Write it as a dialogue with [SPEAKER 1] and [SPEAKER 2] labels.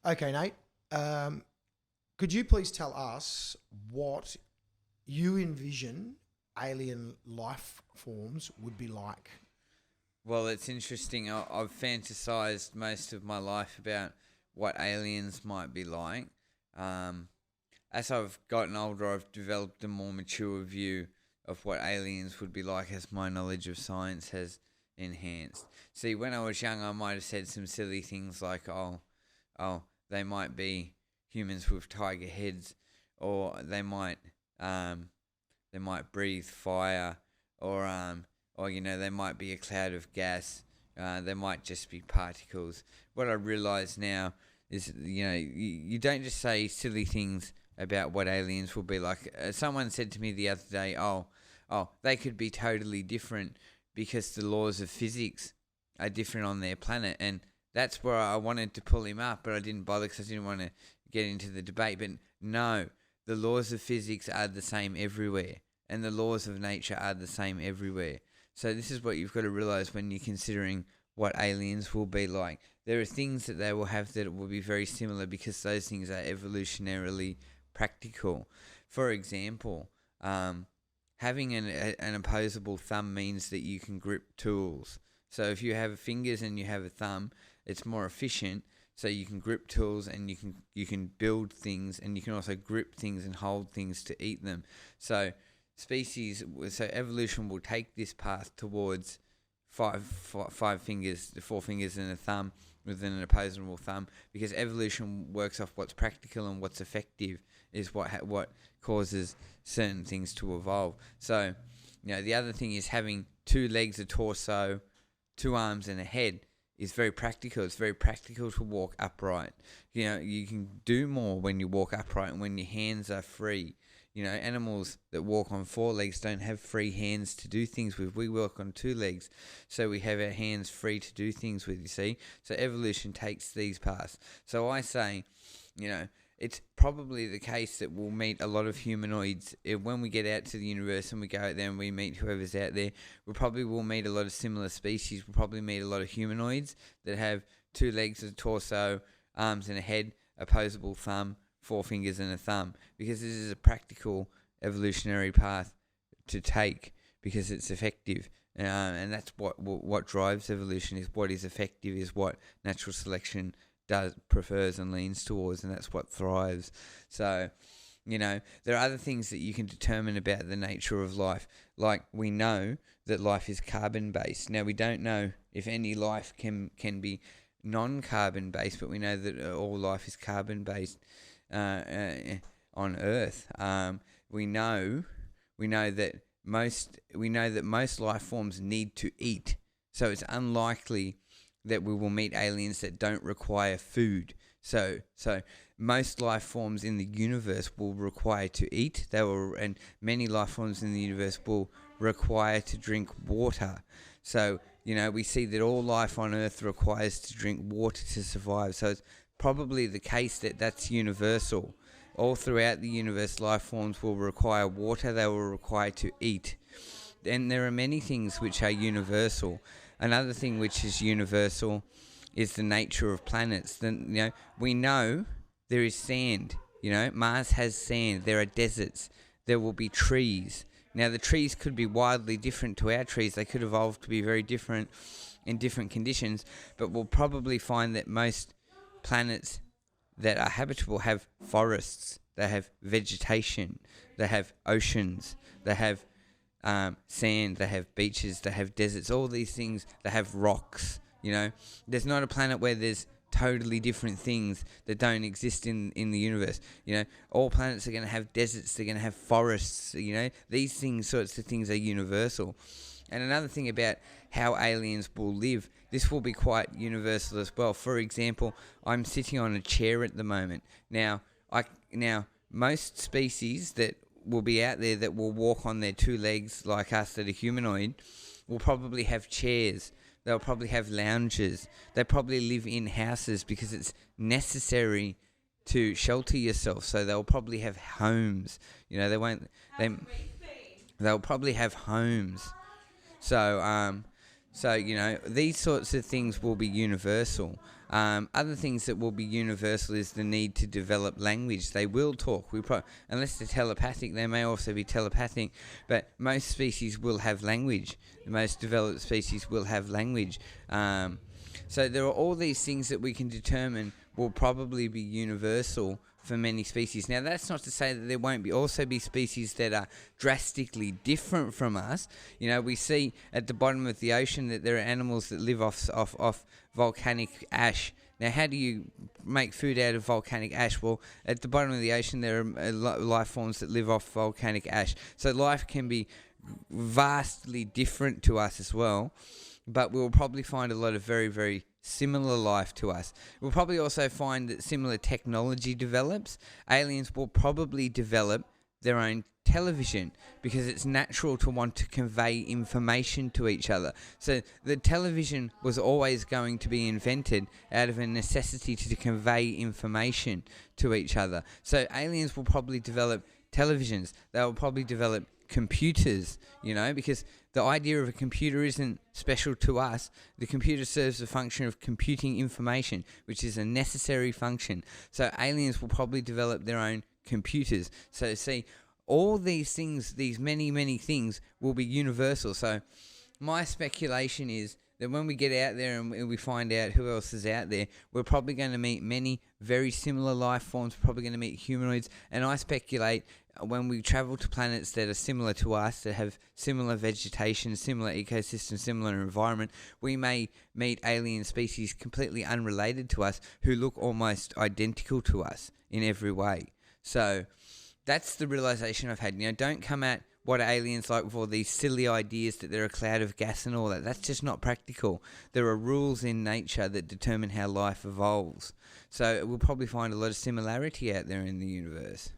[SPEAKER 1] Okay, Nate. Um, could you please tell us what you envision alien life forms would be like?
[SPEAKER 2] Well, it's interesting. I've fantasized most of my life about what aliens might be like. Um, as I've gotten older, I've developed a more mature view of what aliens would be like as my knowledge of science has enhanced. See, when I was young, I might have said some silly things like, oh, they might be humans with tiger heads, or they might breathe fire, or they might be a cloud of gas. They might just be particles. What I realise now is, you don't just say silly things about what aliens will be like. Someone said to me the other day, they could be totally different because the laws of physics are different on their planet, and that's where I wanted to pull him up, but I didn't bother because I didn't want to get into the debate. But no, the laws of physics are the same everywhere, and the laws of nature are the same everywhere. So this is what you've got to realise when you're considering what aliens will be like. There are things that they will have that will be very similar because those things are evolutionarily practical. For example, having an opposable thumb means that you can grip tools. So if you have fingers and you have a thumb, it's more efficient. So you can grip tools and you can build things, and you can also grip things and hold things to eat them. So evolution will take this path towards five fingers, 4 fingers and a thumb with an opposable thumb, because evolution works off what's practical and what's effective is what causes certain things to evolve. So, the other thing is having 2 legs, a torso, 2 arms and a head is very practical. It's very practical to walk upright. You can do more when you walk upright and when your hands are free. Animals that walk on 4 legs don't have free hands to do things with. We walk on 2 legs, so we have our hands free to do things with, you see. So evolution takes these paths. So I say, it's probably the case that we'll meet a lot of humanoids when we get out to the universe and we go out there and we meet whoever's out there. We probably will meet a lot of similar species. We'll probably meet a lot of humanoids that have 2 legs, a torso, arms and a head, opposable thumb, 4 fingers and a thumb, because this is a practical evolutionary path to take because it's effective. And that's what drives evolution, is what is effective, is what natural selection prefers and leans towards, and that's what thrives. So, there are other things that you can determine about the nature of life. Like, we know that life is carbon-based. Now, we don't know if any life can be non-carbon based, but we know that all life is carbon-based on Earth. We know that most life forms need to eat, so it's unlikely that we will meet aliens that don't require food. So most life forms in the universe will require to eat. And many life forms in the universe will require to drink water. So, we see that all life on Earth requires to drink water to survive. So it's probably the case that that's universal. All throughout the universe, life forms will require water. They will require to eat. And there are many things which are universal. Another thing which is universal is the nature of planets. Then, we know there is sand. Mars has sand. There are deserts. There will be trees. Now, the trees could be wildly different to our trees. They could evolve to be very different in different conditions. But we'll probably find that most planets that are habitable have forests. They have vegetation. They have oceans. They have sand, they have beaches, they have deserts, all these things, they have rocks. There's not a planet where there's totally different things that don't exist in the universe. All planets are going to have deserts, they're going to have forests. These sorts of things are universal. And another thing about how aliens will live, this will be quite universal as well. For example, I'm sitting on a chair at the moment. Now most species that will be out there that will walk on their 2 legs like us that are humanoid will probably have chairs. They'll probably have lounges. They probably live in houses because it's necessary to shelter yourself. So they'll probably have homes. They'll probably have homes. So these sorts of things will be universal. Other things that will be universal is the need to develop language. They will talk. Unless they're telepathic, they may also be telepathic. But most species will have language. The most developed species will have language. So there are all these things that we can determine will probably be universal for many species. Now, that's not to say that there won't also be species that are drastically different from us. You know, we see at the bottom of the ocean that there are animals that live off volcanic ash. Now, how do you make food out of volcanic ash? Well, at the bottom of the ocean, there are life forms that live off volcanic ash. So life can be vastly different to us as well, but we'll probably find a lot of very, very similar life to us. We'll probably also find that similar technology develops. Aliens will probably develop their own television because it's natural to want to convey information to each other. So the television was always going to be invented out of a necessity to convey information to each other. So aliens will probably develop televisions. They'll probably develop computers, you know, because the idea of a computer isn't special to us. The computer serves the function of computing information, which is a necessary function. So aliens will probably develop their own computers. So see, all these things, these many, many things will be universal. So my speculation is that when we get out there and we find out who else is out there, we're probably going to meet many very similar life forms, probably going to meet humanoids. And I speculate when we travel to planets that are similar to us, that have similar vegetation, similar ecosystem, similar environment, we may meet alien species completely unrelated to us who look almost identical to us in every way. So that's the realization I've had. You know, don't come at what are aliens like with all these silly ideas that they're a cloud of gas and all that. That's just not practical. There are rules in nature that determine how life evolves. So we'll probably find a lot of similarity out there in the universe.